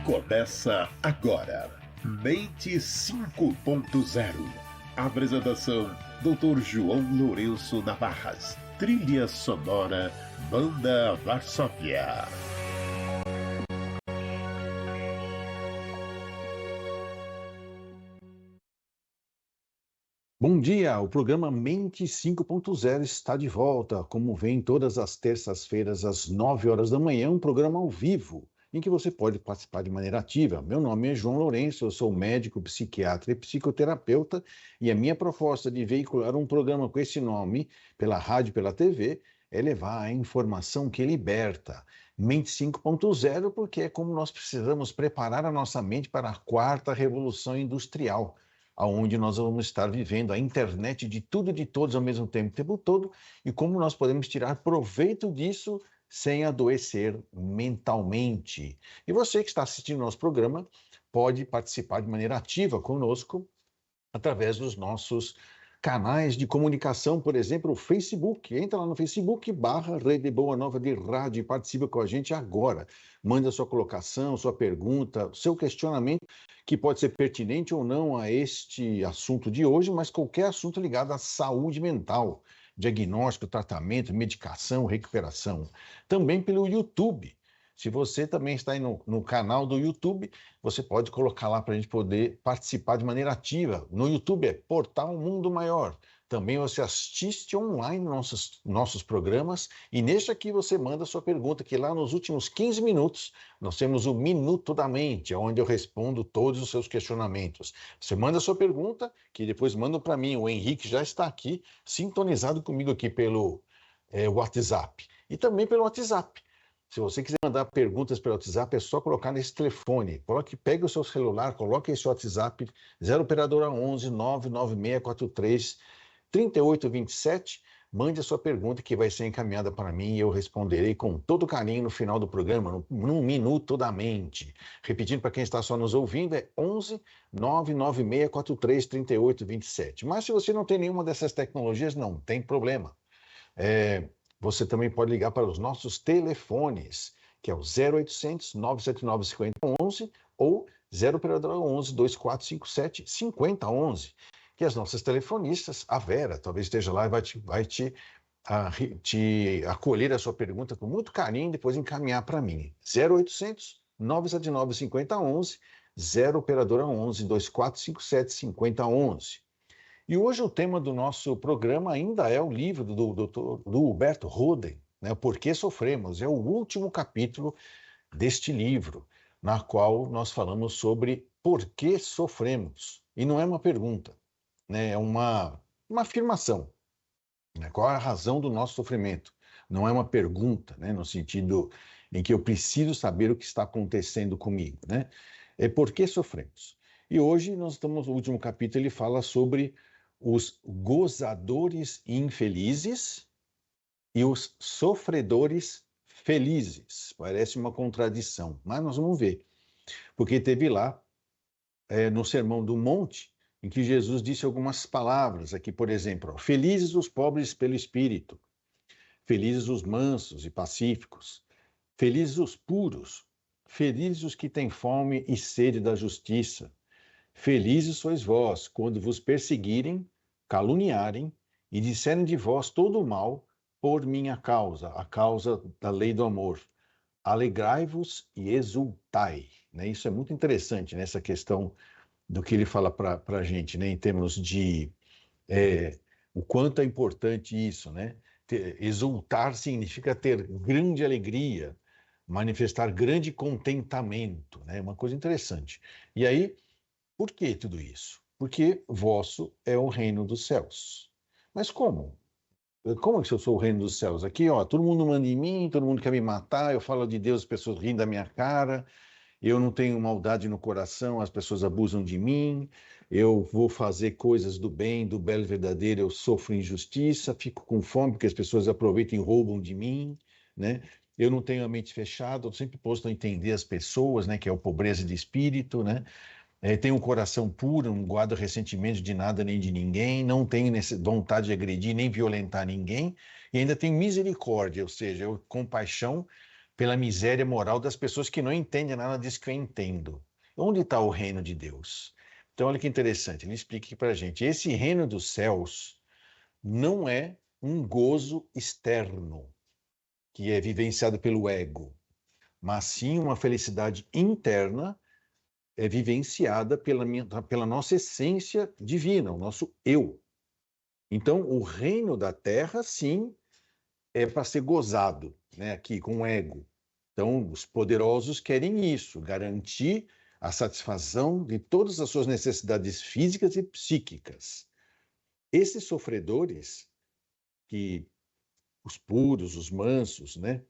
Começa agora, Mente 5.0. Apresentação, Dr. João Lourenço Navarras. Trilha sonora, Banda Varsóvia. Bom dia, o programa Mente 5.0 está de volta, como vem todas as terças-feiras às 9 horas da manhã, um programa ao vivo, em que você pode participar de maneira ativa. Meu nome é João Lourenço, eu sou médico, psiquiatra e psicoterapeuta, e a minha proposta de veicular um programa com esse nome, pela rádio e pela TV, é levar a informação que liberta. Mente 5.0, porque é como nós precisamos preparar a nossa mente para a quarta revolução industrial, aonde nós vamos estar vivendo a internet de tudo e de todos ao mesmo tempo, o tempo todo, e como nós podemos tirar proveito disso sem adoecer mentalmente. E você que está assistindo ao nosso programa pode participar de maneira ativa conosco através dos nossos canais de comunicação, por exemplo, o Facebook. Entra lá no Facebook, /Rede Boa Nova de Rádio e participa com a gente agora. Manda sua colocação, sua pergunta, seu questionamento, que pode ser pertinente ou não a este assunto de hoje, mas qualquer assunto ligado à saúde mental, diagnóstico, tratamento, medicação, recuperação. Também pelo YouTube. Se você também está aí no canal do YouTube, você pode colocar lá para a gente poder participar de maneira ativa. No YouTube é Portal Mundo Maior. Também você assiste online nossos programas e neste aqui você manda a sua pergunta, que lá nos últimos 15 minutos nós temos o Minuto da Mente, onde eu respondo todos os seus questionamentos. Você manda a sua pergunta, que depois manda para mim. O Henrique já está aqui, sintonizado comigo aqui pelo WhatsApp e também pelo WhatsApp. Se você quiser mandar perguntas pelo WhatsApp, é só colocar nesse telefone. Pegue o seu celular, coloque esse WhatsApp, 0 operadora 11 99643 3827. Mande a sua pergunta que vai ser encaminhada para mim e eu responderei com todo carinho no final do programa, num Minuto da Mente. Repetindo para quem está só nos ouvindo, é 11 99643 3827. Mas se você não tem nenhuma dessas tecnologias, não tem problema. Você também pode ligar para os nossos telefones, que é o 0800 979 5011 ou 0 operadora 11 2457 5011. Que as nossas telefonistas, a Vera, talvez esteja lá e vai te acolher a sua pergunta com muito carinho e depois encaminhar para mim. 0800 979 5011, 0 operadora 11 2457 5011. E hoje o tema do nosso programa ainda é o livro do Huberto Roden, né, Por que Sofremos? É o último capítulo deste livro, na qual nós falamos sobre por que sofremos. E não é uma pergunta, né, é uma afirmação. Né, qual é a razão do nosso sofrimento? Não é uma pergunta, né, no sentido em que eu preciso saber o que está acontecendo comigo. Né? É por que sofremos. E hoje nós estamos, o último capítulo, ele fala sobre os gozadores infelizes e os sofredores felizes. Parece uma contradição, mas nós vamos ver. Porque teve lá, no Sermão do Monte, em que Jesus disse algumas palavras, aqui, por exemplo, felizes os pobres pelo Espírito, felizes os mansos e pacíficos, felizes os puros, felizes os que têm fome e sede da justiça, felizes sois vós, quando vos perseguirem, caluniarem e disserem de vós todo o mal por minha causa, a causa da lei do amor. Alegrai-vos e exultai. Né? Isso é muito interessante, nessa questão do que ele fala para a gente, né? Em termos de o quanto é importante isso. Né? Exultar significa ter grande alegria, manifestar grande contentamento. Né? Uma coisa interessante. E aí, por que tudo isso? Porque vosso é o reino dos céus. Mas como? Como é que eu sou o reino dos céus? Aqui, ó, todo mundo manda em mim, todo mundo quer me matar, eu falo de Deus, as pessoas riem da minha cara, eu não tenho maldade no coração, as pessoas abusam de mim, eu vou fazer coisas do bem, do belo e verdadeiro, eu sofro injustiça, fico com fome porque as pessoas aproveitam e roubam de mim, né? Eu não tenho a mente fechada, eu sempre posto a entender as pessoas, né? Que é a pobreza de espírito, né? Tenho um coração puro, não guardo ressentimento de nada nem de ninguém, não tenho vontade de agredir nem violentar ninguém, e ainda tenho misericórdia, ou seja, compaixão pela miséria moral das pessoas que não entendem nada disso que eu entendo. Onde está o reino de Deus? Então, olha que interessante, ele explica aqui para a gente. Esse reino dos céus não é um gozo externo, que é vivenciado pelo ego, mas sim uma felicidade interna vivenciada pela nossa essência divina, o nosso eu. Então, o reino da terra, sim, é para ser gozado, né, aqui com o ego. Então, os poderosos querem isso, garantir a satisfação de todas as suas necessidades físicas e psíquicas. Esses sofredores, que os puros, os mansos, né,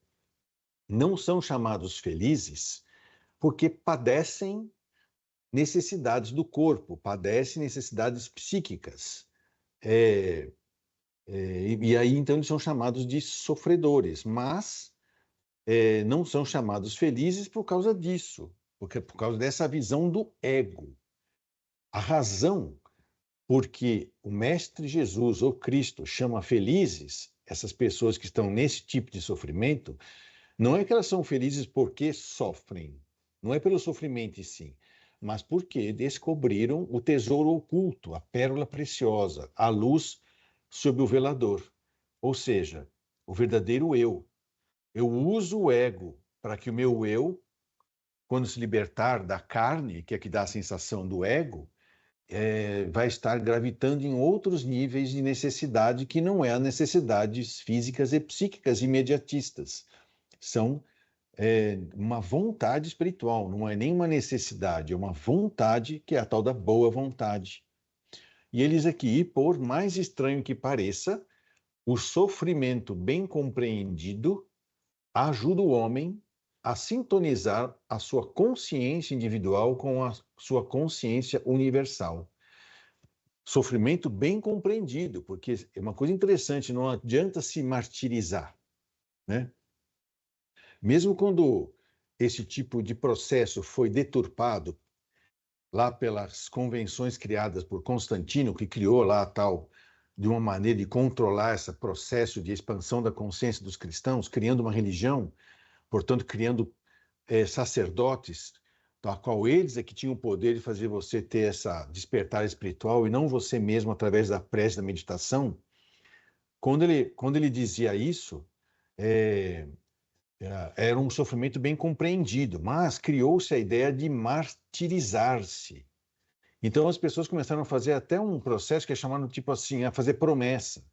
não são chamados felizes porque padecem necessidades do corpo, padecem necessidades psíquicas. E aí, então, eles são chamados de sofredores, mas não são chamados felizes por causa disso, porque por causa dessa visão do ego. A razão porque o Mestre Jesus, ou Cristo, chama felizes essas pessoas que estão nesse tipo de sofrimento, não é que elas são felizes porque sofrem, não é pelo sofrimento em si, mas porque descobriram o tesouro oculto, a pérola preciosa, a luz sob o velador. Ou seja, o verdadeiro eu. Eu uso o ego para que o meu eu, quando se libertar da carne, que é que dá a sensação do ego, vai estar gravitando em outros níveis de necessidade que não é as necessidades físicas e psíquicas imediatistas. São uma vontade espiritual, não é nem uma necessidade, é uma vontade que é a tal da boa vontade. E eles aqui, por mais estranho que pareça, o sofrimento bem compreendido ajuda o homem a sintonizar a sua consciência individual com a sua consciência universal. Sofrimento bem compreendido, porque é uma coisa interessante, não adianta se martirizar, né? Mesmo quando esse tipo de processo foi deturpado lá pelas convenções criadas por Constantino, que criou lá a tal de uma maneira de controlar esse processo de expansão da consciência dos cristãos, criando uma religião, portanto, criando sacerdotes, a qual eles é que tinham o poder de fazer você ter essa despertar espiritual e não você mesmo através da prece, da meditação. Quando ele dizia isso, é, era um sofrimento bem compreendido, mas criou-se a ideia de martirizar-se. Então as pessoas começaram a fazer até um processo que é chamado tipo assim, a fazer promessa,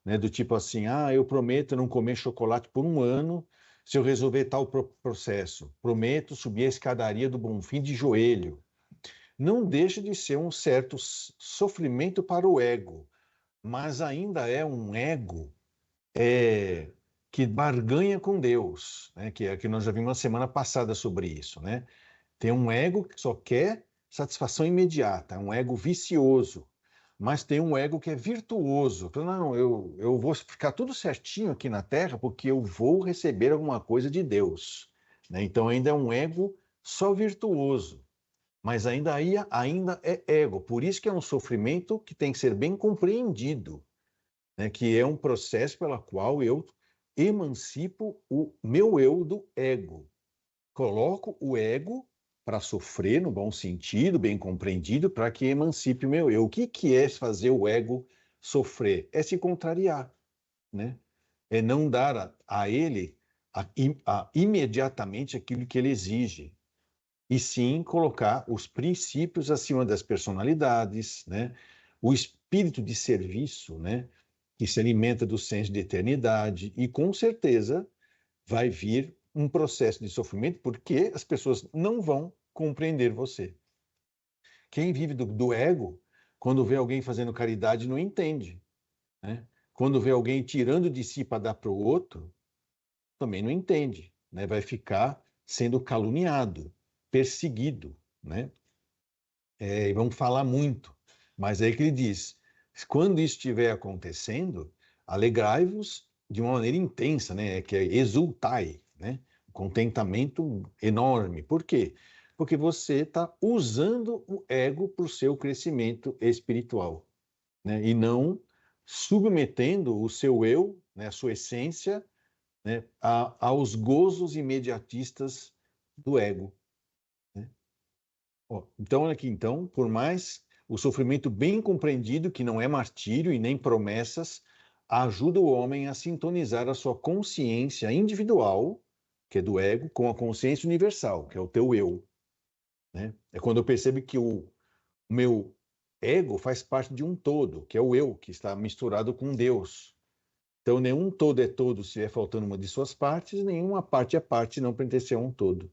né? Do tipo assim, eu prometo não comer chocolate por um ano se eu resolver tal processo. Prometo subir a escadaria do Bonfim de joelho. Não deixa de ser um certo sofrimento para o ego, mas ainda é um ego que barganha com Deus, né? Que é que nós já vimos na semana passada sobre isso, né? Tem um ego que só quer satisfação imediata, é um ego vicioso, mas tem um ego que é virtuoso. Fala, não, eu vou ficar tudo certinho aqui na Terra porque eu vou receber alguma coisa de Deus, né? Então ainda é um ego só virtuoso, mas ainda é ego. Por isso que é um sofrimento que tem que ser bem compreendido, né? Que é um processo pela qual eu emancipo o meu eu do ego. Coloco o ego para sofrer no bom sentido, bem compreendido, para que emancipe o meu eu. O que é fazer o ego sofrer? É se contrariar, né? É não dar a ele imediatamente aquilo que ele exige, e sim colocar os princípios acima das personalidades, né? O espírito de serviço, né? Que se alimenta do senso de eternidade, e com certeza vai vir um processo de sofrimento porque as pessoas não vão compreender você. Quem vive do ego, quando vê alguém fazendo caridade, não entende, né? Quando vê alguém tirando de si para dar para o outro, também não entende, né? Vai ficar sendo caluniado, perseguido, né? E vamos falar muito, mas é aí que ele diz, quando isso estiver acontecendo, alegrai-vos de uma maneira intensa, né? Que é exultai, né? Contentamento enorme. Por quê? Porque você está usando o ego para o seu crescimento espiritual, né? E não submetendo o seu eu, né, a sua essência, né, aos gozos imediatistas do ego. Né? Ó, então, olha aqui, então, por mais o sofrimento bem compreendido, que não é martírio e nem promessas, ajuda o homem a sintonizar a sua consciência individual, que é do ego, com a consciência universal, que é o teu eu. Né? É quando eu percebo que o meu ego faz parte de um todo, que é o eu, que está misturado com Deus. Então, nenhum todo é todo se estiver faltando uma de suas partes, nenhuma parte é parte não pertence a um todo.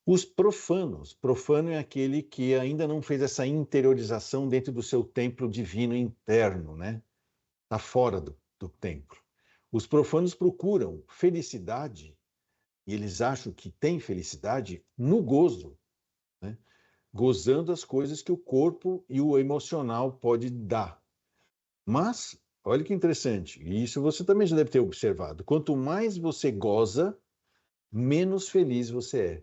Os profanos, profano é aquele que ainda não fez essa interiorização dentro do seu templo divino interno, né? Está fora do templo. Os profanos procuram felicidade, e eles acham que tem felicidade no gozo, né? Gozando as coisas que o corpo e o emocional pode dar. Mas, olha que interessante, e isso você também já deve ter observado, quanto mais você goza, menos feliz você é.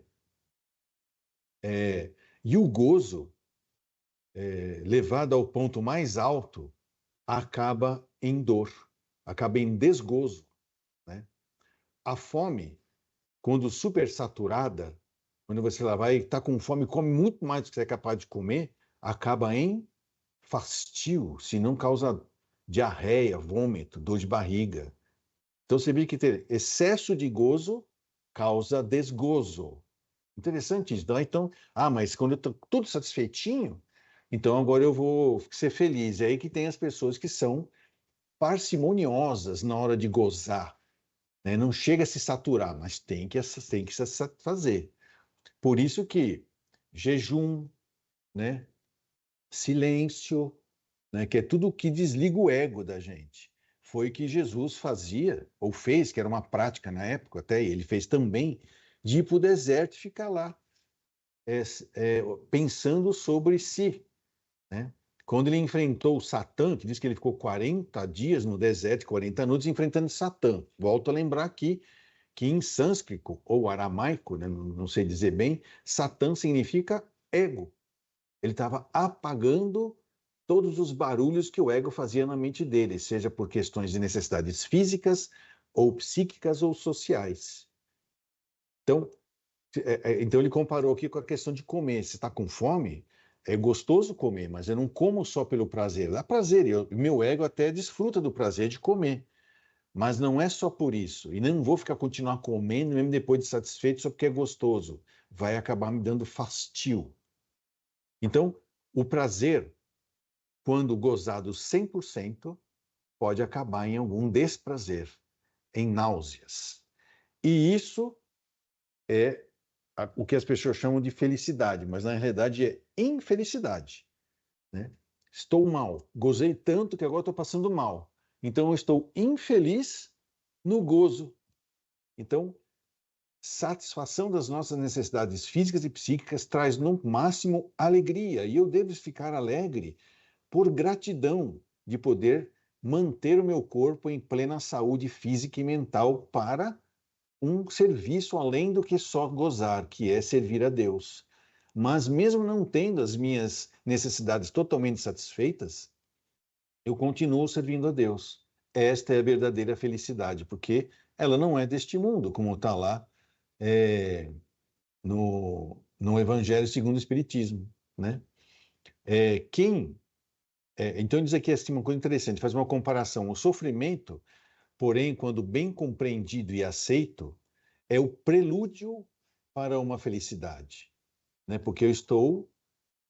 E o gozo, levado ao ponto mais alto, acaba em dor, acaba em desgozo. Né? A fome, quando supersaturada, quando você lá vai estar com fome, come muito mais do que você é capaz de comer, acaba em fastio, se não causa diarreia, vômito, dor de barriga. Então você vê que ter excesso de gozo causa desgozo. Interessante isso. Então, mas quando eu estou tudo satisfeitinho, então agora eu vou ser feliz. É aí que tem as pessoas que são parcimoniosas na hora de gozar. Né? Não chega a se saturar, mas tem que se fazer. Por isso que jejum, né? Silêncio, né? Que é tudo que desliga o ego da gente. Foi o que Jesus fazia, ou fez, que era uma prática na época, até ele fez também, de ir para o deserto e ficar lá, pensando sobre si. Né? Quando ele enfrentou Satã, que diz que ele ficou 40 dias no deserto, 40 minutos, enfrentando Satã. Volto a lembrar aqui que em sânscrito, ou aramaico, né, não sei dizer bem, Satã significa ego. Ele estava apagando todos os barulhos que o ego fazia na mente dele, seja por questões de necessidades físicas, ou psíquicas, ou sociais. Então, então ele comparou aqui com a questão de comer. Se está com fome, é gostoso comer, mas eu não como só pelo prazer. Dá prazer, e meu ego até desfruta do prazer de comer. Mas não é só por isso. E não vou continuar comendo mesmo depois de satisfeito só porque é gostoso. Vai acabar me dando fastio. Então, o prazer, quando gozado 100%, pode acabar em algum desprazer, em náuseas. E isso é o que as pessoas chamam de felicidade, mas na realidade é infelicidade. Né? Estou mal, gozei tanto que agora estou passando mal. Então eu estou infeliz no gozo. Então, satisfação das nossas necessidades físicas e psíquicas traz no máximo alegria, e eu devo ficar alegre por gratidão de poder manter o meu corpo em plena saúde física e mental para um serviço além do que só gozar, que é servir a Deus. Mas mesmo não tendo as minhas necessidades totalmente satisfeitas, eu continuo servindo a Deus. Esta é a verdadeira felicidade, porque ela não é deste mundo, como está lá no Evangelho segundo o Espiritismo. Né? Então diz aqui assim, uma coisa interessante, faz uma comparação. O sofrimento, porém, quando bem compreendido e aceito, é o prelúdio para uma felicidade, né? Porque eu estou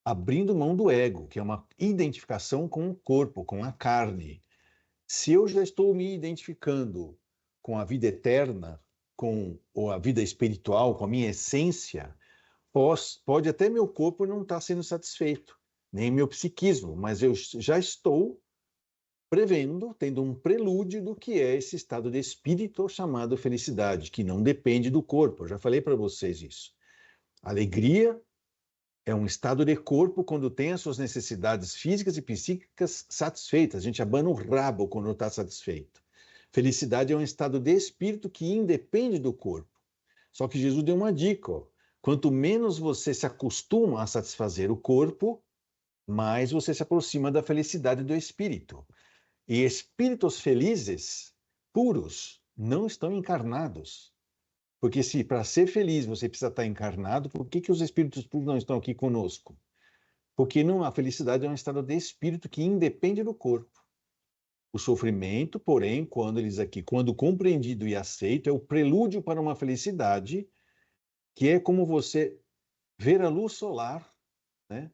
abrindo mão do ego, que é uma identificação com o corpo, com a carne. Se eu já estou me identificando com a vida eterna, com a vida espiritual, com a minha essência, pode até meu corpo não estar sendo satisfeito, nem meu psiquismo, mas eu já estou prevendo, tendo um prelúdio do que é esse estado de espírito chamado felicidade, que não depende do corpo. Eu já falei para vocês isso. Alegria é um estado de corpo quando tem as suas necessidades físicas e psíquicas satisfeitas. A gente abana o rabo quando está satisfeito. Felicidade é um estado de espírito que independe do corpo. Só que Jesus deu uma dica, ó. Quanto menos você se acostuma a satisfazer o corpo, mais você se aproxima da felicidade do espírito. E espíritos felizes, puros, não estão encarnados. Porque se para ser feliz você precisa estar encarnado, por que os espíritos puros não estão aqui conosco? Porque não, a felicidade é um estado de espírito que independe do corpo. O sofrimento, porém, quando compreendido e aceito, é o prelúdio para uma felicidade que é como você ver a luz solar, né,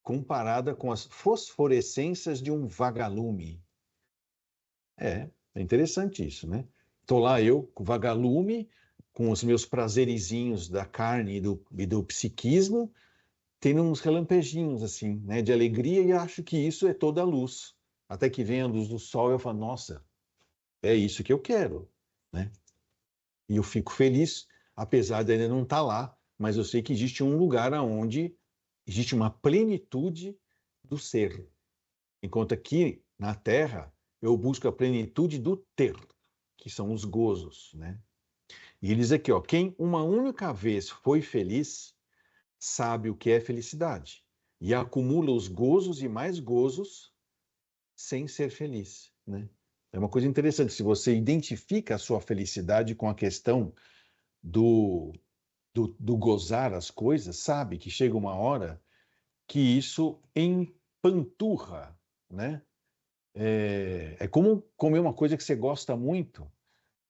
comparada com as fosforescências de um vagalume. É interessante isso, né? Estou lá eu, com vagalume, com os meus prazerizinhos da carne e do psiquismo, tendo uns relampejinhos, assim, né, de alegria, e acho que isso é toda a luz. Até que vem a luz do sol e eu falo, nossa, é isso que eu quero, né? E eu fico feliz, apesar de ainda não estar lá, mas eu sei que existe um lugar onde existe uma plenitude do ser. Enquanto aqui na Terra, eu busco a plenitude do ter, que são os gozos, né? E ele diz aqui, ó, quem uma única vez foi feliz, sabe o que é felicidade e acumula os gozos e mais gozos sem ser feliz, né? É uma coisa interessante, se você identifica a sua felicidade com a questão do gozar as coisas, sabe que chega uma hora que isso empanturra, né? É como comer uma coisa que você gosta muito.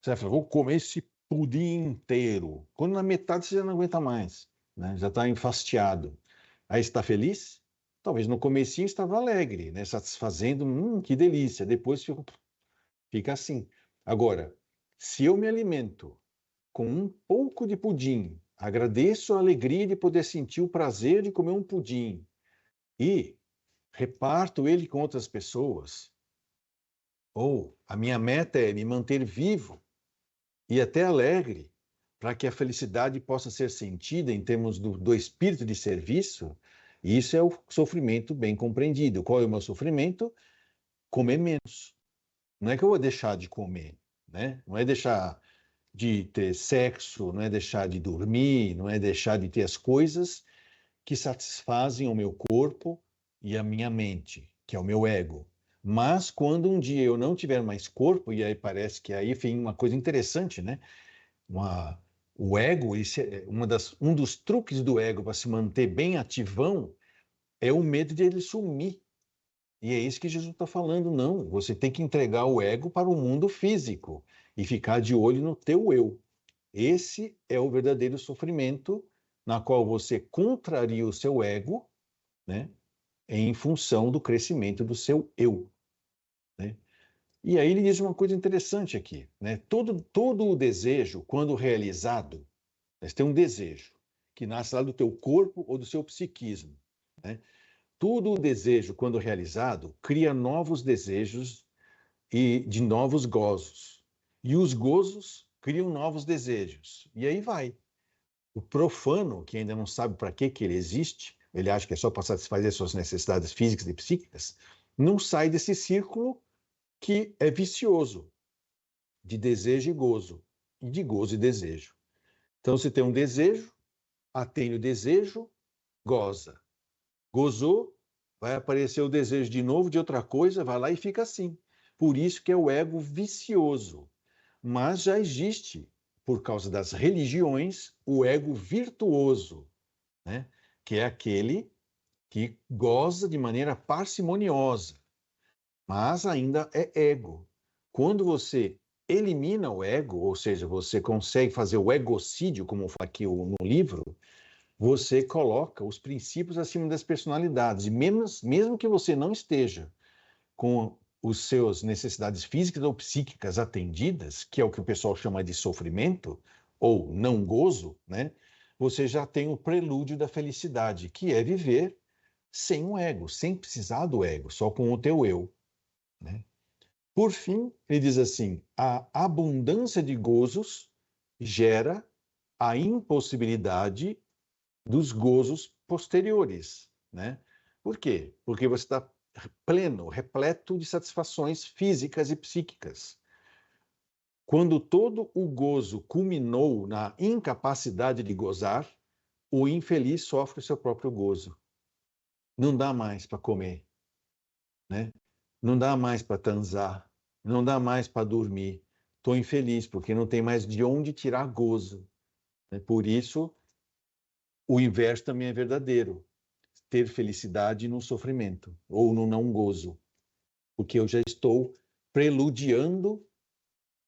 Você vai falar, vou comer esse pudim inteiro. Quando na metade você já não aguenta mais, né? Já está enfastiado. Aí está feliz? Talvez no comecinho estava alegre, né? Satisfazendo, que delícia. Depois fica assim. Agora, se eu me alimento com um pouco de pudim, agradeço a alegria de poder sentir o prazer de comer um pudim e reparto ele com outras pessoas, ou a minha meta é me manter vivo e até alegre, para que a felicidade possa ser sentida em termos do espírito de serviço, isso é o sofrimento bem compreendido. Qual é o meu sofrimento? Comer menos. Não é que eu vou deixar de comer, né? Não é deixar de ter sexo, não é deixar de dormir, não é deixar de ter as coisas que satisfazem o meu corpo e a minha mente, que é o meu ego. Mas quando um dia eu não tiver mais corpo, e aí parece que aí vem uma coisa interessante, né? Uma, o ego, um dos truques do ego para se manter bem ativão é o medo de ele sumir. E é isso que Jesus está falando. Não, você tem que entregar o ego para o mundo físico e ficar de olho no teu eu. Esse é o verdadeiro sofrimento na qual você contraria o seu ego, né, em função do crescimento do seu eu, né? E aí ele diz uma coisa interessante aqui, né? Todo o desejo, quando realizado, você tem um desejo que nasce lá do teu corpo ou do seu psiquismo, né? Todo o desejo, quando realizado, cria novos desejos e de novos gozos. E os gozos criam novos desejos. E aí vai. O profano, que ainda não sabe para que ele existe, ele acha que é só para satisfazer suas necessidades físicas e psíquicas, não sai desse círculo que é vicioso de desejo e gozo, e de gozo e desejo. Então, se tem um desejo, atende o desejo, goza. Gozou, vai aparecer o desejo de novo de outra coisa, vai lá e fica assim. Por isso que é o ego vicioso. Mas já existe, por causa das religiões, o ego virtuoso, né? Que é aquele que goza de maneira parcimoniosa, mas ainda é ego. Quando você elimina o ego, ou seja, você consegue fazer o egocídio, como fala aqui no livro, você coloca os princípios acima das personalidades. E mesmo que você não esteja com os seus necessidades físicas ou psíquicas atendidas, que é o que o pessoal chama de sofrimento, ou não gozo, né? Você já tem o prelúdio da felicidade, que é viver sem o ego, sem precisar do ego, só com o teu eu, né? Por fim, ele diz assim: a abundância de gozos gera a impossibilidade dos gozos posteriores, né? Por quê? Porque você está pleno, repleto de satisfações físicas e psíquicas. Quando todo o gozo culminou na incapacidade de gozar, o infeliz sofre o seu próprio gozo. Não dá mais para comer, né? Não dá mais para transar, não dá mais para dormir. estou infeliz, porque não tem mais de onde tirar gozo. Né? Por isso, o inverso também é verdadeiro. Ter felicidade no sofrimento, ou no não gozo. Porque eu já estou preludiando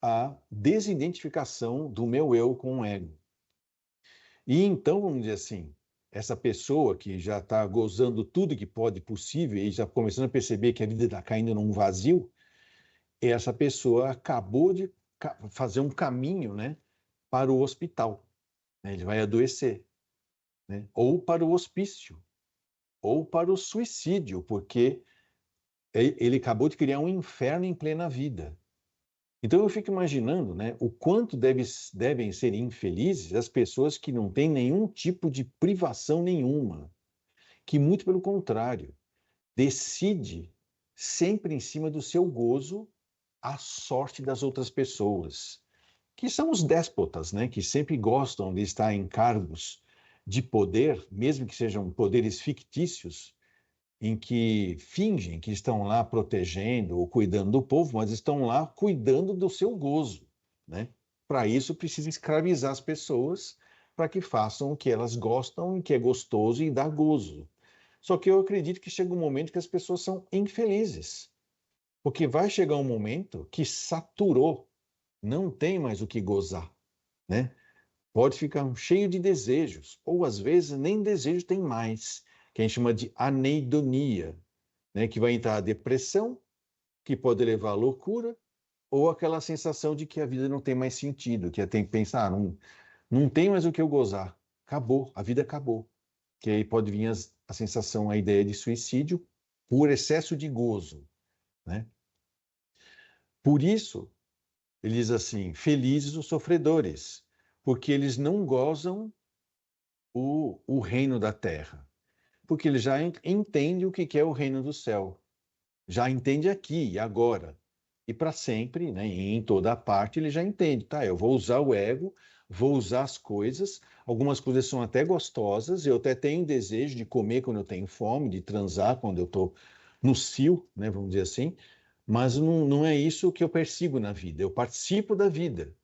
a desidentificação do meu eu com o ego. E então, vamos dizer assim, essa pessoa que já está gozando tudo que pode possível e já começando a perceber que a vida está caindo num vazio, essa pessoa acabou de fazer um caminho, né, para o hospital. Né? Ele vai adoecer. Né? Ou para o hospício, ou para o suicídio, porque ele acabou de criar um inferno em plena vida. Então eu fico imaginando, né, o quanto devem ser infelizes as pessoas que não têm nenhum tipo de privação nenhuma, que muito pelo contrário, decide sempre em cima do seu gozo a sorte das outras pessoas, que são os déspotas, né, que sempre gostam de estar em cargos de poder, mesmo que sejam poderes fictícios, em que fingem que estão lá protegendo ou cuidando do povo, mas estão lá cuidando do seu gozo, né? Para isso, precisa escravizar as pessoas para que façam o que elas gostam e que é gostoso e dá gozo. Só que eu acredito que chega um momento que as pessoas são infelizes, porque vai chegar um momento que saturou, não tem mais o que gozar, né? Pode ficar cheio de desejos, ou às vezes nem desejo tem mais, que a gente chama de aneidonia, né? Que vai entrar a depressão, que pode levar à loucura, ou aquela sensação de que a vida não tem mais sentido, que tem que pensar, não tem mais o que eu gozar, acabou, a vida acabou. Que aí pode vir a sensação, a ideia de suicídio por excesso de gozo, né? Por isso, ele diz assim, felizes os sofredores, porque eles não gozam o reino da terra, porque ele já entende o que é o reino do céu, já entende aqui e agora, e para sempre, né, e em toda a parte ele já entende, tá, eu vou usar o ego, vou usar as coisas, algumas coisas são até gostosas, eu até tenho desejo de comer quando eu tenho fome, de transar quando eu estou no cio, né, vamos dizer assim, mas não é isso que eu persigo na vida, eu participo da vida,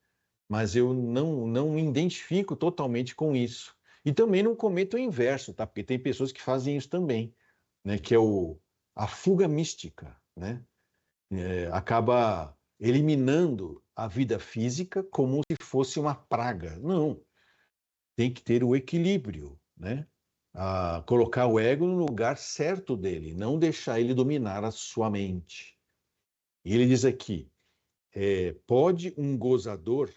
mas eu não me identifico totalmente com isso. E também não cometo o inverso, tá? Porque tem pessoas que fazem isso também, né? Que é a fuga mística, né? Acaba eliminando a vida física como se fosse uma praga. Não, tem que ter o equilíbrio, né? Colocar o ego no lugar certo dele, não deixar ele dominar a sua mente. E ele diz aqui, pode um gozador,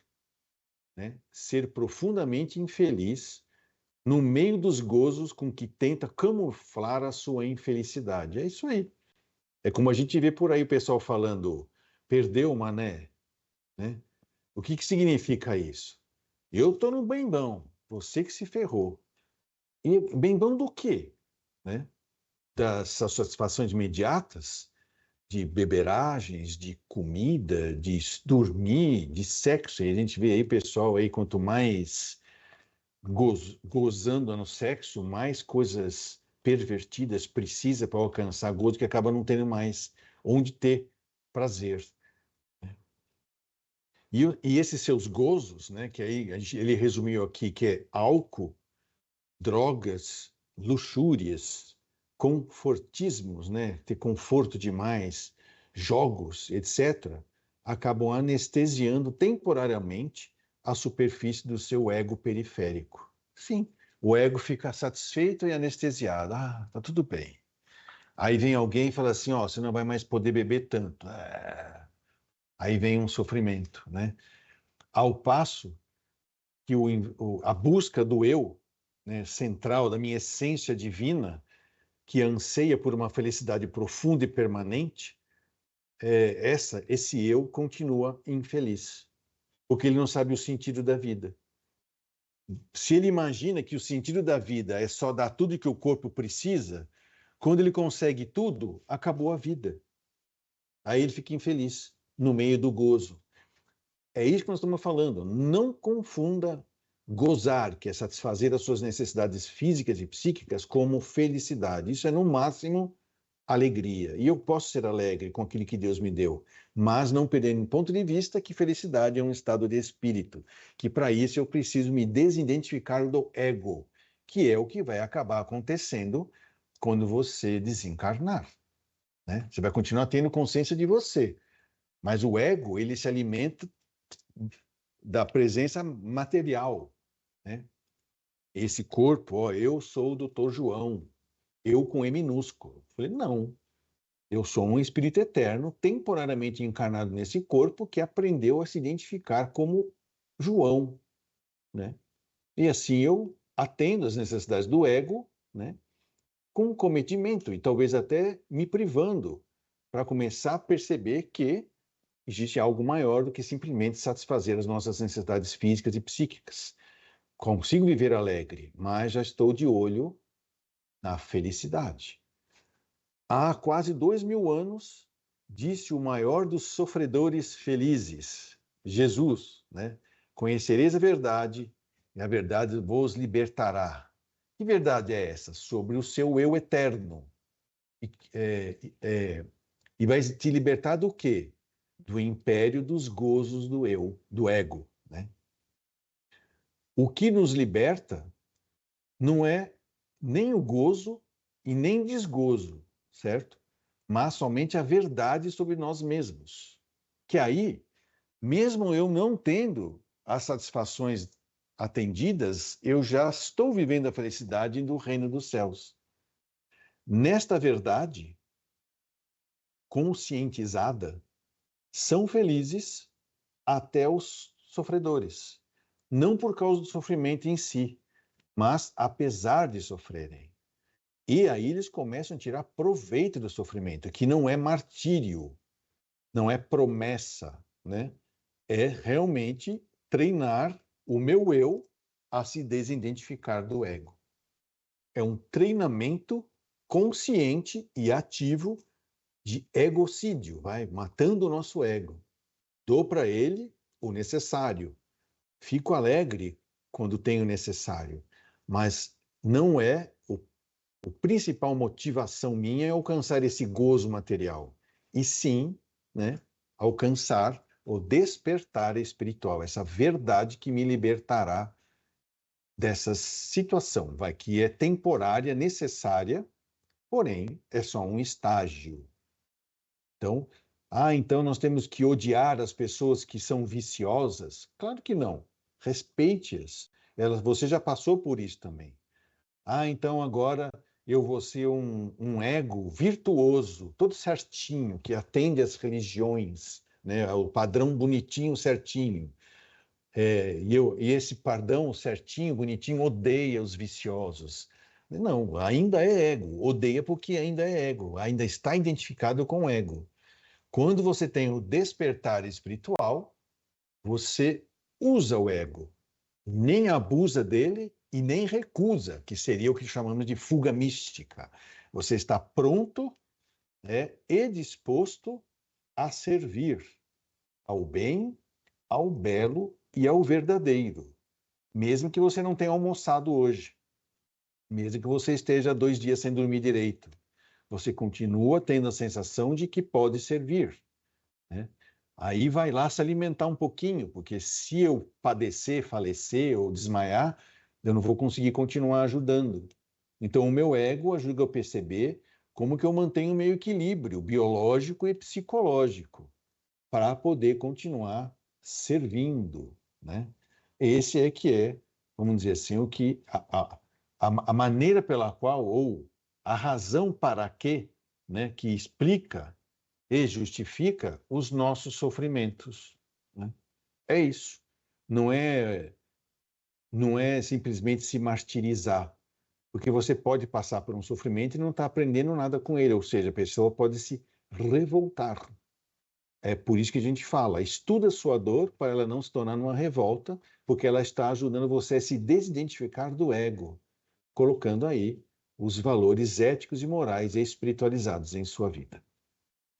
né, ser profundamente infeliz no meio dos gozos com que tenta camuflar a sua infelicidade. É isso aí. É como a gente vê por aí o pessoal falando, perdeu o mané, né? O que significa isso? Eu estou no bem-bom, você que se ferrou. E bem-bom do quê? Né? Das satisfações imediatas, de beberagens, de comida, de dormir, de sexo. E a gente vê aí pessoal aí, quanto mais gozando no sexo, mais coisas pervertidas precisa para alcançar gozo, que acaba não tendo mais onde ter prazer. E esses seus gozos, né, que aí ele resumiu aqui, que é álcool, drogas, luxúrias, confortismos, né, ter conforto demais, jogos, etc., acabam anestesiando temporariamente a superfície do seu ego periférico. Sim, o ego fica satisfeito e anestesiado. Ah, tá tudo bem. Aí vem alguém e fala assim, ó, você não vai mais poder beber tanto. Aí vem um sofrimento, né? Ao passo que a busca do eu, né, central, da minha essência divina, que anseia por uma felicidade profunda e permanente, esse eu continua infeliz, porque ele não sabe o sentido da vida. Se ele imagina que o sentido da vida é só dar tudo que o corpo precisa, quando ele consegue tudo, acabou a vida. Aí ele fica infeliz, no meio do gozo. É isso que nós estamos falando. Não confunda gozar, que é satisfazer as suas necessidades físicas e psíquicas, como felicidade. Isso é, no máximo, alegria. E eu posso ser alegre com aquilo que Deus me deu, mas não perdendo em ponto de vista que felicidade é um estado de espírito, que para isso eu preciso me desidentificar do ego, que é o que vai acabar acontecendo quando você desencarnar, né? Você vai continuar tendo consciência de você, mas o ego, ele se alimenta da presença material, né? Esse corpo, ó, eu sou o Dr. João, eu com E minúsculo. Eu falei, não, eu sou um espírito eterno, temporariamente encarnado nesse corpo, que aprendeu a se identificar como João, né? E assim eu atendo às necessidades do ego, né? Com cometimento e talvez até me privando para começar a perceber que existe algo maior do que simplesmente satisfazer as nossas necessidades físicas e psíquicas. Consigo viver alegre, mas já estou de olho na felicidade. Há quase 2000 anos, disse o maior dos sofredores felizes, Jesus, né? Conhecereis a verdade, e a verdade vos libertará. Que verdade é essa? Sobre o seu eu eterno. E vai te libertar do quê? Do império dos gozos do eu, do ego, né? O que nos liberta não é nem o gozo e nem desgozo, certo? Mas somente a verdade sobre nós mesmos. Que aí, mesmo eu não tendo as satisfações atendidas, eu já estou vivendo a felicidade do reino dos céus. Nesta verdade, conscientizada, são felizes até os sofredores. Não por causa do sofrimento em si, mas apesar de sofrerem. E aí eles começam a tirar proveito do sofrimento, que não é martírio, não é promessa, né? É realmente treinar o meu eu a se desidentificar do ego. É um treinamento consciente e ativo de egocídio, vai matando o nosso ego. Dou para ele o necessário. Fico alegre quando tenho o necessário, mas não é o principal motivação minha é alcançar esse gozo material, e sim, né, alcançar o despertar espiritual, essa verdade que me libertará dessa situação, vai, que é temporária, necessária, porém é só um estágio. Então, então nós temos que odiar as pessoas que são viciosas? Claro que não. Respeite-as. Você já passou por isso também. Então agora eu vou ser um ego virtuoso, todo certinho, que atende às religiões, né? O padrão bonitinho, certinho. E esse padrão certinho, bonitinho, odeia os viciosos. Não, ainda é ego. Odeia porque ainda é ego, ainda está identificado com ego. Quando você tem o despertar espiritual, você usa o ego, nem abusa dele e nem recusa, que seria o que chamamos de fuga mística. Você está pronto, e disposto a servir ao bem, ao belo e ao verdadeiro, mesmo que você não tenha almoçado hoje, mesmo que você esteja 2 dias sem dormir direito. Você continua tendo a sensação de que pode servir, né? Aí vai lá se alimentar um pouquinho, porque se eu padecer, falecer ou desmaiar, eu não vou conseguir continuar ajudando. Então, o meu ego ajuda a perceber como que eu mantenho o meu equilíbrio biológico e psicológico para poder continuar servindo, né? Esse é que é, vamos dizer assim, o que a maneira pela qual, ou a razão para que, né, que explica e justifica os nossos sofrimentos, né? É isso. Não é, não é simplesmente se martirizar, porque você pode passar por um sofrimento e não está aprendendo nada com ele, ou seja, a pessoa pode se revoltar. É por isso que a gente fala, estuda a sua dor para ela não se tornar uma revolta, porque ela está ajudando você a se desidentificar do ego, colocando aí os valores éticos e morais e espiritualizados em sua vida.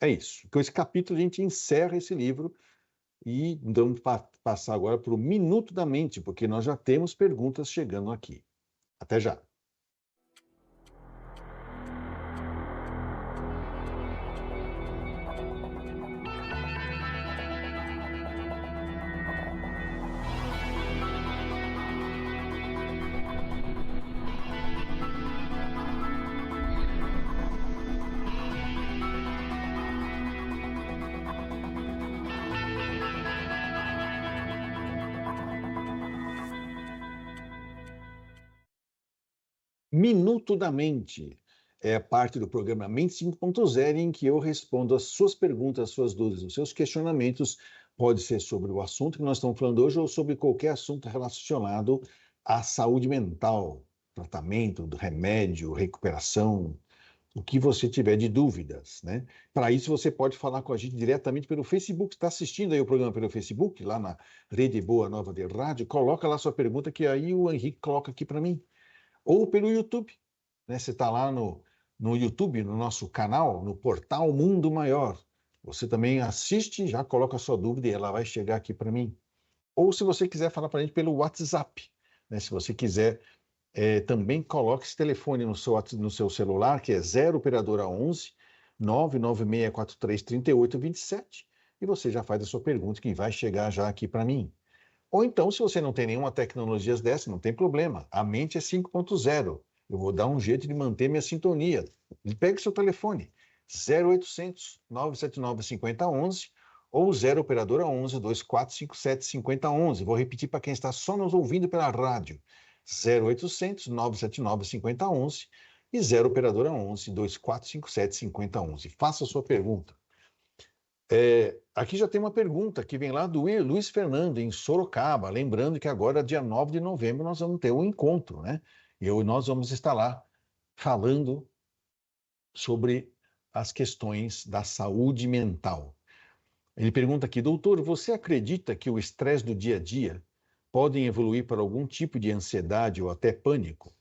É isso. Com esse capítulo a gente encerra esse livro e vamos passar agora para o Minuto da Mente, porque nós já temos perguntas chegando aqui. Até já. Minuto da Mente. É a parte do programa Mente 5.0 em que eu respondo as suas perguntas, as suas dúvidas, os seus questionamentos. Pode ser sobre o assunto que nós estamos falando hoje ou sobre qualquer assunto relacionado à saúde mental, tratamento, do remédio, recuperação, o que você tiver de dúvidas, né? Para isso você pode falar com a gente diretamente pelo Facebook. Está assistindo aí o programa pelo Facebook, lá na Rede Boa Nova de Rádio, coloca lá sua pergunta que aí o Henrique coloca aqui para mim. Ou pelo YouTube, né? Você está lá no YouTube, no nosso canal, no portal Mundo Maior. Você também assiste, já coloca a sua dúvida e ela vai chegar aqui para mim. Ou se você quiser falar para a gente pelo WhatsApp, né? Se você quiser, também coloque esse telefone no seu celular, que é 0 operadora 11 99643 3827, e você já faz a sua pergunta que vai chegar já aqui para mim. Ou então, se você não tem nenhuma tecnologia dessa, não tem problema. A mente é 5.0. Eu vou dar um jeito de manter minha sintonia. Pegue seu telefone, 0800 979 5011 ou 0 operadora 11 2457 5011. Vou repetir para quem está só nos ouvindo pela rádio. 0800 979 5011 e 0 operadora 11 2457 5011. Faça a sua pergunta. Aqui já tem uma pergunta que vem lá do Luiz Fernando, em Sorocaba. Lembrando que agora, dia 9 de novembro, nós vamos ter um encontro, né? Nós vamos estar lá falando sobre as questões da saúde mental. Ele pergunta aqui, doutor, você acredita que o estresse do dia a dia pode evoluir para algum tipo de ansiedade ou até pânico?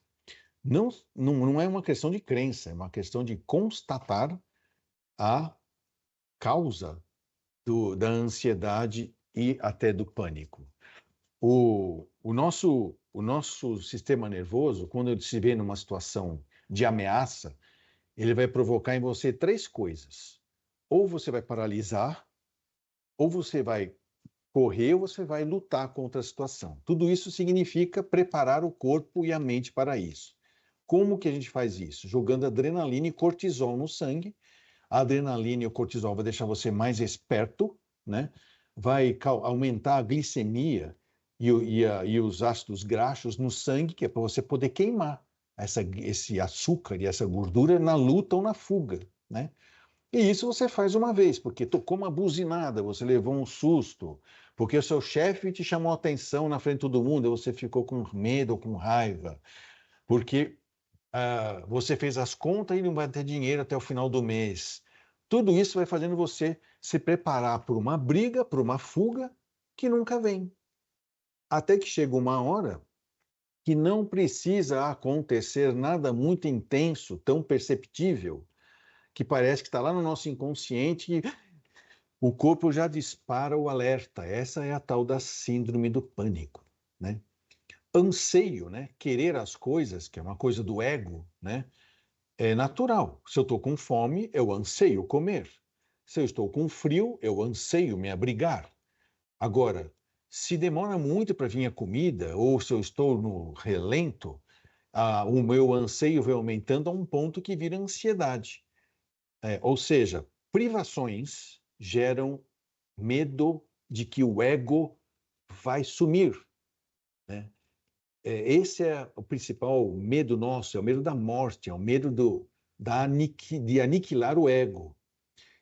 Não é uma questão de crença, é uma questão de constatar a causa da ansiedade e até do pânico. O nosso sistema nervoso, quando ele se vê numa situação de ameaça, ele vai provocar em você três coisas. Ou você vai paralisar, ou você vai correr, ou você vai lutar contra a situação. Tudo isso significa preparar o corpo e a mente para isso. Como que a gente faz isso? Jogando adrenalina e cortisol no sangue. A adrenalina e o cortisol vai deixar você mais esperto, né? Vai aumentar a glicemia e os ácidos graxos no sangue, que é para você poder queimar esse açúcar e essa gordura na luta ou na fuga, né? E isso você faz uma vez, porque tocou uma buzinada, você levou um susto, porque o seu chefe te chamou a atenção na frente de todo mundo, e você ficou com medo ou com raiva, porque você fez as contas e não vai ter dinheiro até o final do mês. Tudo isso vai fazendo você se preparar para uma briga, para uma fuga que nunca vem. Até que chega uma hora que não precisa acontecer nada muito intenso, tão perceptível, que parece que está lá no nosso inconsciente e o corpo já dispara o alerta. Essa é a tal da síndrome do pânico, né? Anseio, né? Querer as coisas, que é uma coisa do ego, né? É natural. Se eu estou com fome, eu anseio comer. Se eu estou com frio, eu anseio me abrigar. Agora, se demora muito para vir a comida, ou se eu estou no relento, o meu anseio vai aumentando a um ponto que vira ansiedade. Ou seja, privações geram medo de que o ego vai sumir, né? Esse é o principal medo nosso, é o medo da morte, é o medo de aniquilar o ego.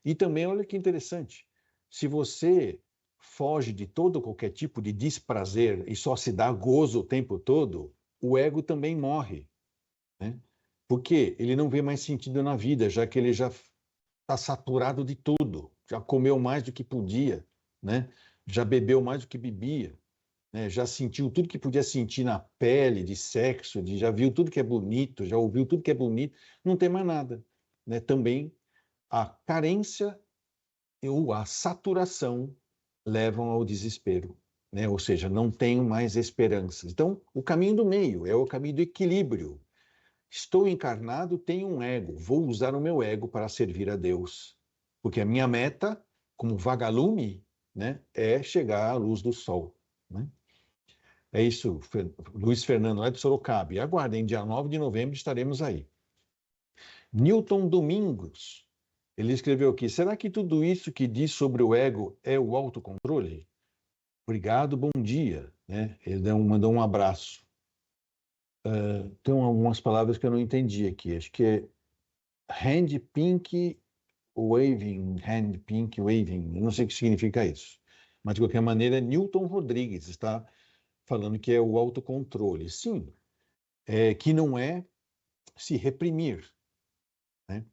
E também, olha que interessante, se você foge de todo qualquer tipo de desprazer e só se dá gozo o tempo todo, o ego também morre, né? Porque ele não vê mais sentido na vida, já que ele já está saturado de tudo, já comeu mais do que podia, né? Já bebeu mais do que bebia, né? Já sentiu tudo que podia sentir na pele, de sexo, já viu tudo que é bonito, já ouviu tudo que é bonito, não tem mais nada, né? Também a carência ou a saturação levam ao desespero, né? Ou seja, não tenho mais esperanças. Então, o caminho do meio é o caminho do equilíbrio. Estou encarnado, tenho um ego, vou usar o meu ego para servir a Deus, porque a minha meta, como vagalume, né, é chegar à luz do sol, né? É isso, Luiz Fernando, lá de Sorocaba. E aguardem, dia 9 de novembro estaremos aí. Newton Domingos, ele escreveu aqui, será que tudo isso que diz sobre o ego é o autocontrole? Obrigado, bom dia, né? Ele mandou um abraço. Tem algumas palavras que eu não entendi aqui. Acho que é hand pink waving, hand pink waving. Eu não sei o que significa isso. Mas, de qualquer maneira, Newton Rodrigues está falando que é o autocontrole. Sim, que não é se reprimir, né?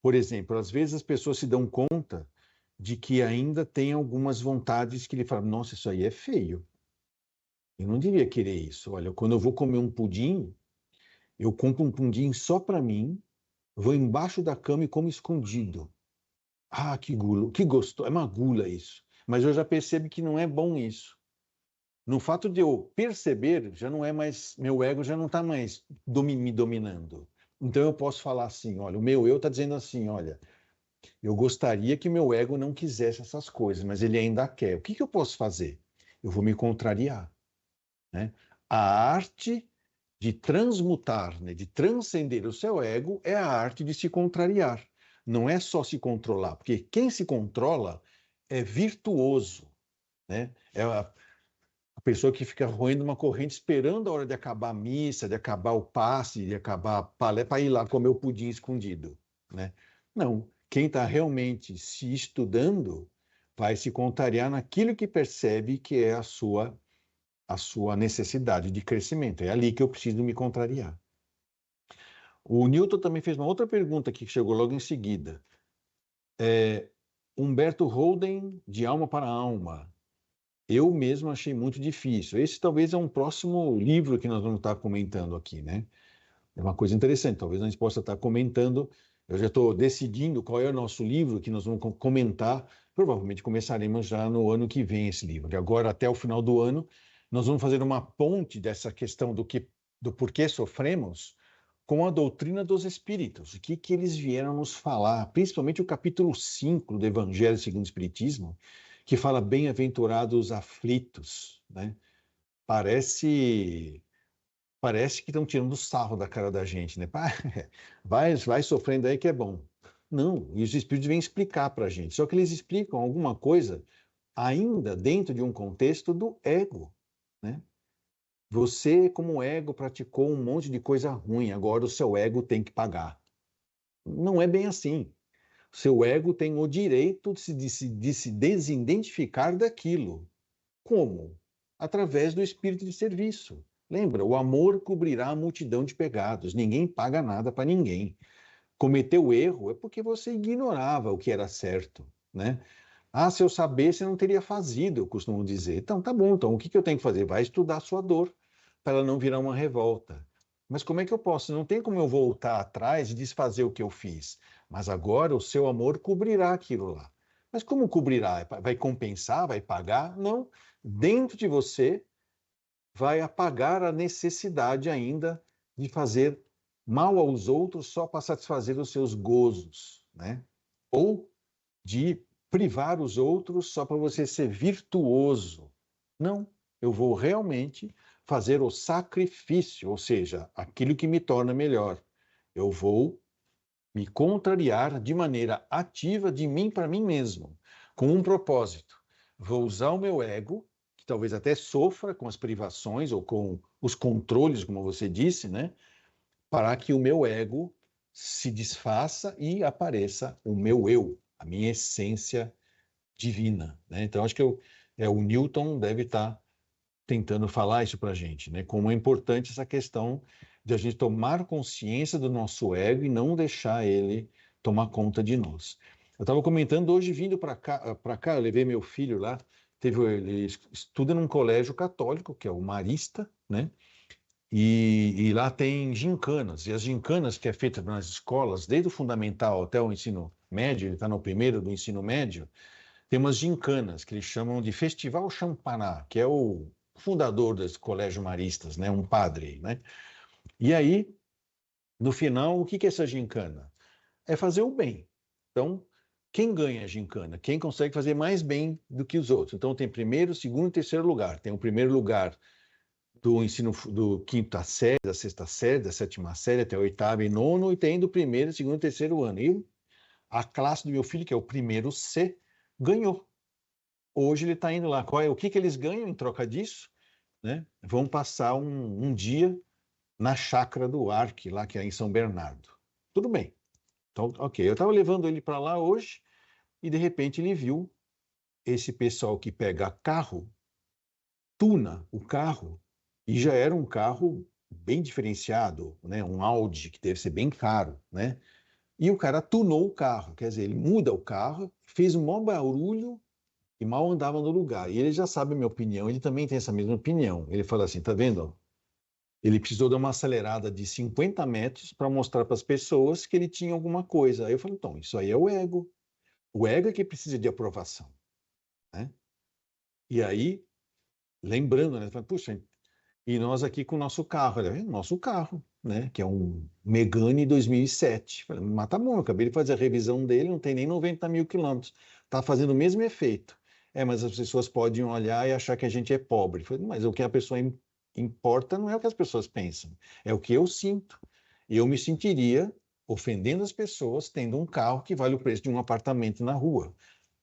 Por exemplo, às vezes as pessoas se dão conta de que ainda tem algumas vontades que ele fala, nossa, isso aí é feio. Eu não devia querer isso. Olha, quando eu vou comer um pudim, eu compro um pudim só para mim, vou embaixo da cama e como escondido. Ah, que gula, que gostoso. É uma gula isso. Mas eu já percebo que não é bom isso. No fato de eu perceber, já não é mais, meu ego já não está mais me dominando. Então eu posso falar assim, olha, o meu eu está dizendo assim, olha, eu gostaria que meu ego não quisesse essas coisas, mas ele ainda quer. O que que eu posso fazer? Eu vou me contrariar, né? A arte de transmutar, né, de transcender o seu ego, é a arte de se contrariar. Não é só se controlar, porque quem se controla é virtuoso, né? É a pessoa que fica roendo uma corrente esperando a hora de acabar a missa, de acabar o passe, de acabar a palestra, para ir lá comer o pudim escondido, né? Não. Quem está realmente se estudando vai se contrariar naquilo que percebe que é a sua necessidade de crescimento. É ali que eu preciso me contrariar. O Newton também fez uma outra pergunta aqui que chegou logo em seguida. Humberto Holden, De Alma para Alma. Eu mesmo achei muito difícil. Esse talvez é um próximo livro que nós vamos estar comentando aqui, né? É uma coisa interessante. Talvez a gente possa estar comentando. Eu já estou decidindo qual é o nosso livro que nós vamos comentar. Provavelmente começaremos já no ano que vem esse livro. De agora até o final do ano, nós vamos fazer uma ponte dessa questão do porquê sofremos com a doutrina dos espíritos. O que que eles vieram nos falar, principalmente o capítulo 5 do Evangelho segundo o Espiritismo, que fala bem-aventurados os aflitos, né? Parece que estão tirando sarro da cara da gente, né? Vai sofrendo aí que é bom. Não, e os espíritos vêm explicar para a gente. Só que eles explicam alguma coisa ainda dentro de um contexto do ego, né? Você, como ego, praticou um monte de coisa ruim, agora o seu ego tem que pagar. Não é bem assim. O seu ego tem o direito de se desidentificar daquilo. Como? Através do espírito de serviço. Lembra, o amor cobrirá a multidão de pecados. Ninguém paga nada para ninguém. Cometeu erro é porque você ignorava o que era certo, né? Ah, se eu sabesse, eu não teria fazido, eu costumo dizer. Então, tá bom, então o que eu tenho que fazer? Vai estudar a sua dor, para ela não virar uma revolta. Mas como é que eu posso? Não tem como eu voltar atrás e desfazer o que eu fiz. Mas agora o seu amor cobrirá aquilo lá. Mas como cobrirá? Vai compensar? Vai pagar? Não. Dentro de você vai apagar a necessidade ainda de fazer mal aos outros só para satisfazer os seus gozos, né? Ou de privar os outros só para você ser virtuoso. Não, eu vou realmente fazer o sacrifício, ou seja, aquilo que me torna melhor. Eu vou me contrariar de maneira ativa de mim para mim mesmo, com um propósito. Vou usar o meu ego, que talvez até sofra com as privações ou com os controles, como você disse, né? Para que o meu ego se desfaça e apareça o meu eu, a minha essência divina, né? Então, acho que o Newton deve estar tentando falar isso para a gente, né? Como é importante essa questão de a gente tomar consciência do nosso ego e não deixar ele tomar conta de nós. Eu estava comentando hoje, vindo para cá, eu levei meu filho lá, ele estuda num colégio católico, que é o Marista, né? E lá tem gincanas, e as gincanas que é feita nas escolas, desde o fundamental até o ensino médio, ele está no primeiro do ensino médio, tem umas gincanas que eles chamam de Festival Champaná, que é o fundador desse colégio maristas, né, um padre, né? E aí, no final, o que que é essa gincana? É fazer o bem. Então, quem ganha a gincana? Quem consegue fazer mais bem do que os outros? Então, tem primeiro, segundo e terceiro lugar. Tem o primeiro lugar do ensino do quinta série, da sexta série, da sétima série até a oitava e nono, e tem do primeiro, segundo e terceiro ano. E a classe do meu filho, que é o primeiro C, ganhou. Hoje ele está indo lá. O que que eles ganham em troca disso? Né? Vão passar um dia na chácara do Arque, lá que é em São Bernardo. Tudo bem. Então, ok. Eu estava levando ele para lá hoje e, de repente, ele viu esse pessoal que pega carro, tuna o carro, e já era um carro bem diferenciado, né? Um Audi, que deve ser bem caro, né? E o cara tunou o carro, quer dizer, ele muda o carro, fez um maior barulho e mal andava no lugar. E ele já sabe a minha opinião, ele também tem essa mesma opinião. Ele fala assim, tá vendo? Ele precisou dar uma acelerada de 50 metros para mostrar para as pessoas que ele tinha alguma coisa. Aí eu falei, então, isso aí é o ego. O ego é que precisa de aprovação, né? E aí, lembrando, né? Puxa, e nós aqui com o nosso carro, olha, nosso carro, né? Que é um Megane 2007. Falei, mas tá bom, eu acabei de fazer a revisão dele, não tem nem 90 mil quilômetros. Tá fazendo o mesmo efeito. É, mas as pessoas podem olhar e achar que a gente é pobre. Falei, mas o que a pessoa importa não é o que as pessoas pensam, é o que eu sinto. E eu me sentiria ofendendo as pessoas tendo um carro que vale o preço de um apartamento na rua.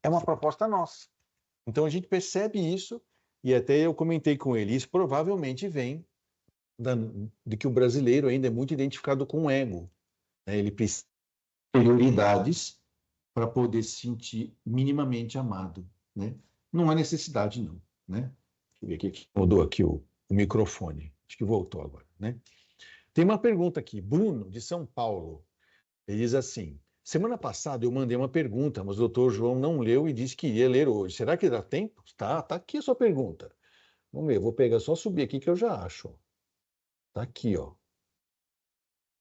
É uma proposta nossa. Então a gente percebe isso, e até eu comentei com ele, isso provavelmente vem de que o brasileiro ainda é muito identificado com o ego, né? Ele precisa de prioridades para poder se sentir minimamente amado, né? Não há necessidade, não, né? Deixa eu ver aqui, mudou aqui o microfone, acho que voltou agora, né? Tem uma pergunta aqui, Bruno, de São Paulo, ele diz assim, semana passada eu mandei uma pergunta, mas o doutor João não leu e disse que iria ler hoje. Será que dá tempo? Tá aqui a sua pergunta. Vamos ver, eu vou pegar, só subir aqui que eu já acho. Tá aqui, ó.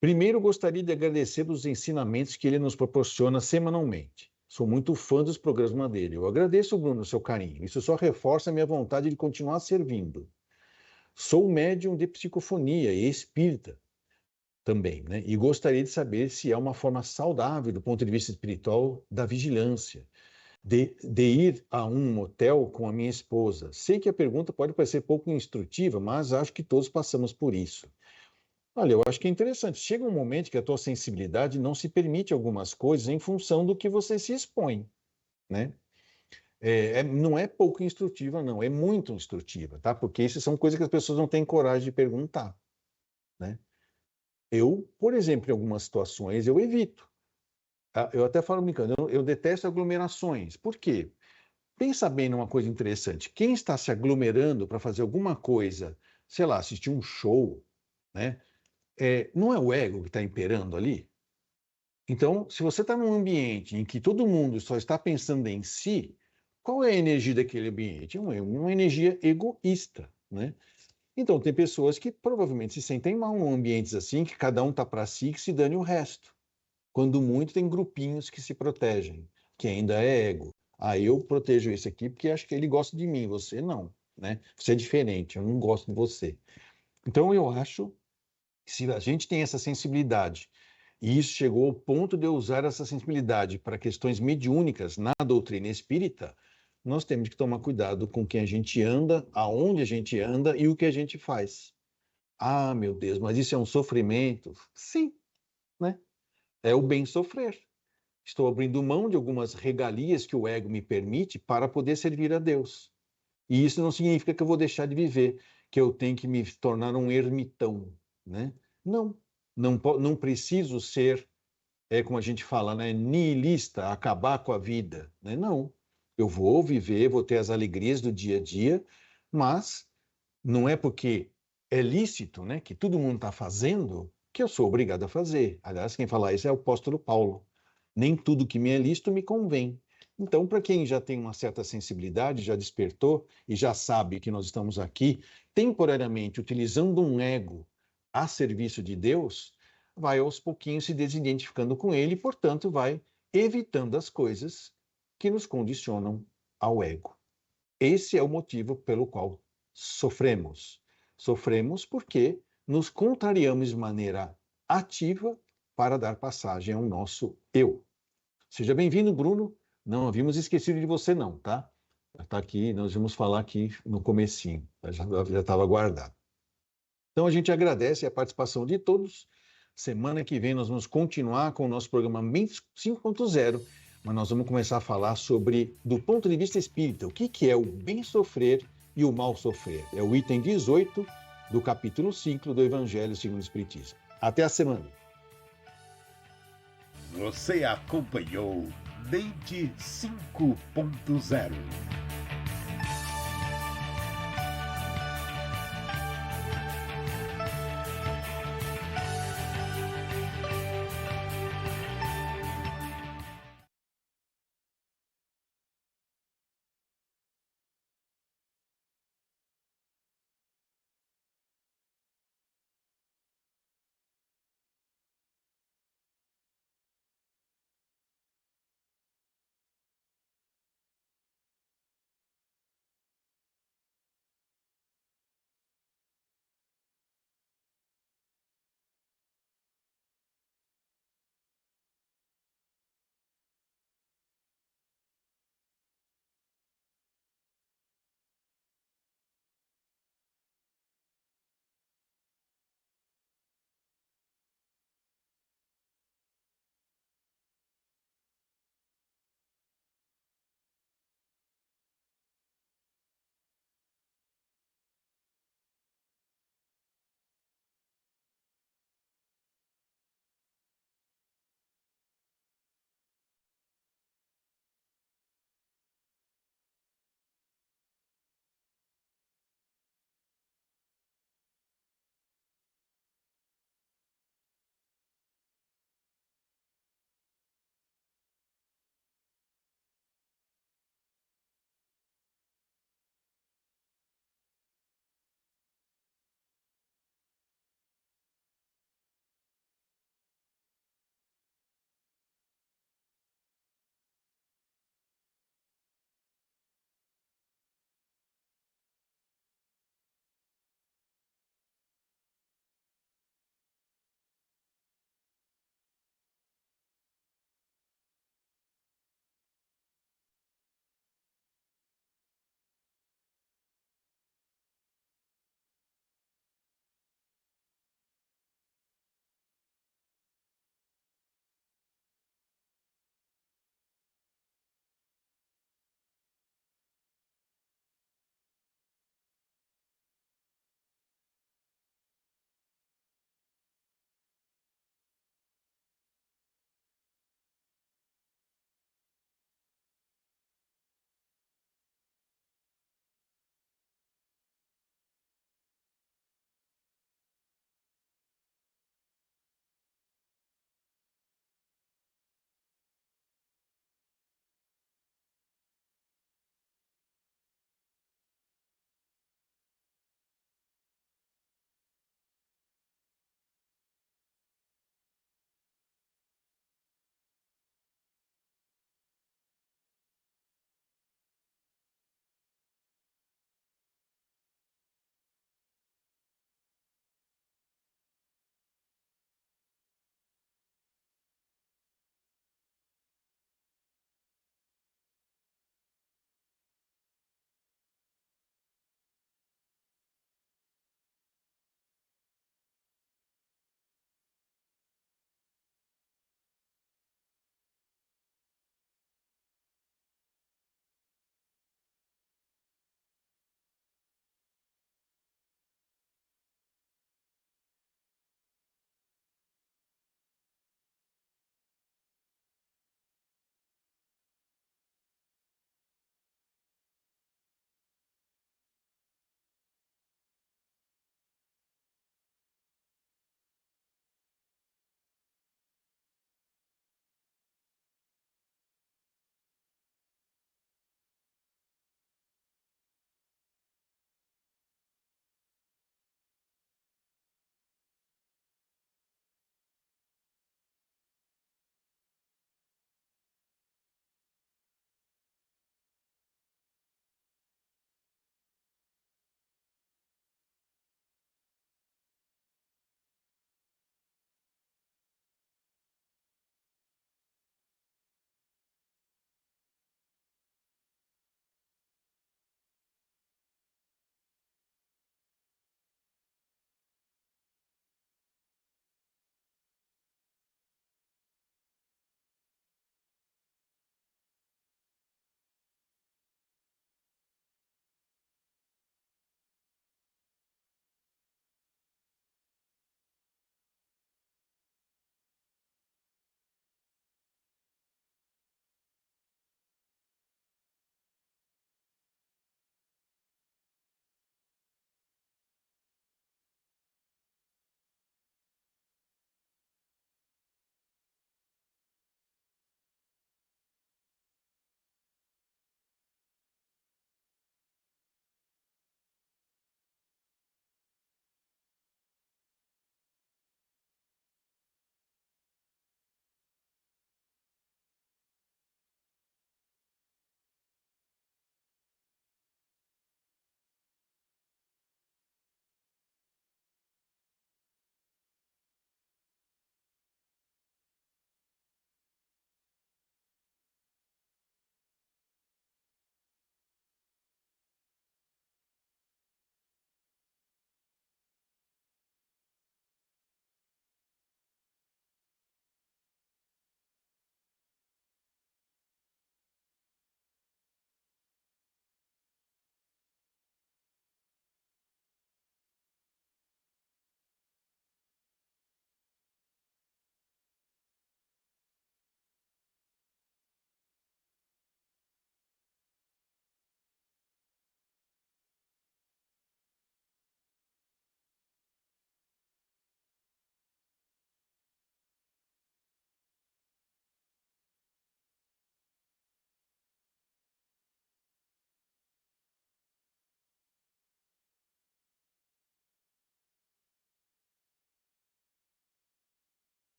Primeiro, gostaria de agradecer pelos ensinamentos que ele nos proporciona semanalmente. Sou muito fã dos programas dele. Eu agradeço, Bruno, o seu carinho. Isso só reforça a minha vontade de continuar servindo. Sou médium de psicofonia e espírita também, né? E gostaria de saber se é uma forma saudável do ponto de vista espiritual da vigilância, de ir a um motel com a minha esposa. Sei que a pergunta pode parecer pouco instrutiva, mas acho que todos passamos por isso. Olha, eu acho que é interessante. Chega um momento que a tua sensibilidade não se permite algumas coisas em função do que você se expõe, né? Não é pouco instrutiva, não, é muito instrutiva, tá? Porque isso são coisas que as pessoas não têm coragem de perguntar, né? Eu, por exemplo, em algumas situações, eu evito. Eu até falo brincando, eu detesto aglomerações. Por quê? Pensa bem numa coisa interessante. Quem está se aglomerando para fazer alguma coisa, sei lá, assistir um show, né? Não é o ego que está imperando ali? Então, se você está num ambiente em que todo mundo só está pensando em si, qual é a energia daquele ambiente? Uma energia egoísta, né? Então, tem pessoas que provavelmente se sentem mal em ambientes assim, que cada um está para si e que se dane o resto. Quando muito, tem grupinhos que se protegem, que ainda é ego. Ah, eu protejo esse aqui porque acho que ele gosta de mim, você não, né? Você é diferente, eu não gosto de você. Então, eu acho que se a gente tem essa sensibilidade, e isso chegou ao ponto de eu usar essa sensibilidade para questões mediúnicas na doutrina espírita, nós temos que tomar cuidado com quem a gente anda, aonde a gente anda e o que a gente faz. Ah, meu Deus, mas isso é um sofrimento? Sim, né? É o bem sofrer. Estou abrindo mão de algumas regalias que o ego me permite para poder servir a Deus. E isso não significa que eu vou deixar de viver, que eu tenho que me tornar um ermitão, né? Não, não preciso ser, como a gente fala, né, nihilista, acabar com a vida, né? Não, eu vou viver, vou ter as alegrias do dia a dia, mas não é porque é lícito, né, que todo mundo está fazendo, que eu sou obrigado a fazer. Aliás, quem fala isso é o apóstolo Paulo. Nem tudo que me é lícito me convém. Então, para quem já tem uma certa sensibilidade, já despertou e já sabe que nós estamos aqui temporariamente utilizando um ego a serviço de Deus, vai aos pouquinhos se desidentificando com ele e, portanto, vai evitando as coisas que nos condicionam ao ego. Esse é o motivo pelo qual sofremos. Sofremos porque nos contrariamos de maneira ativa para dar passagem ao nosso eu. Seja bem-vindo, Bruno. Não havíamos esquecido de você, não, tá? Está aqui, nós vamos falar aqui no comecinho, já estava guardado. Então a gente agradece a participação de todos. Semana que vem nós vamos continuar com o nosso programa Mente 5.0, mas nós vamos começar a falar sobre, do ponto de vista espírita, o que é o bem sofrer e o mal sofrer. É o item 18 do capítulo 5 do Evangelho segundo o Espiritismo. Até a semana. Você acompanhou Mente 5.0.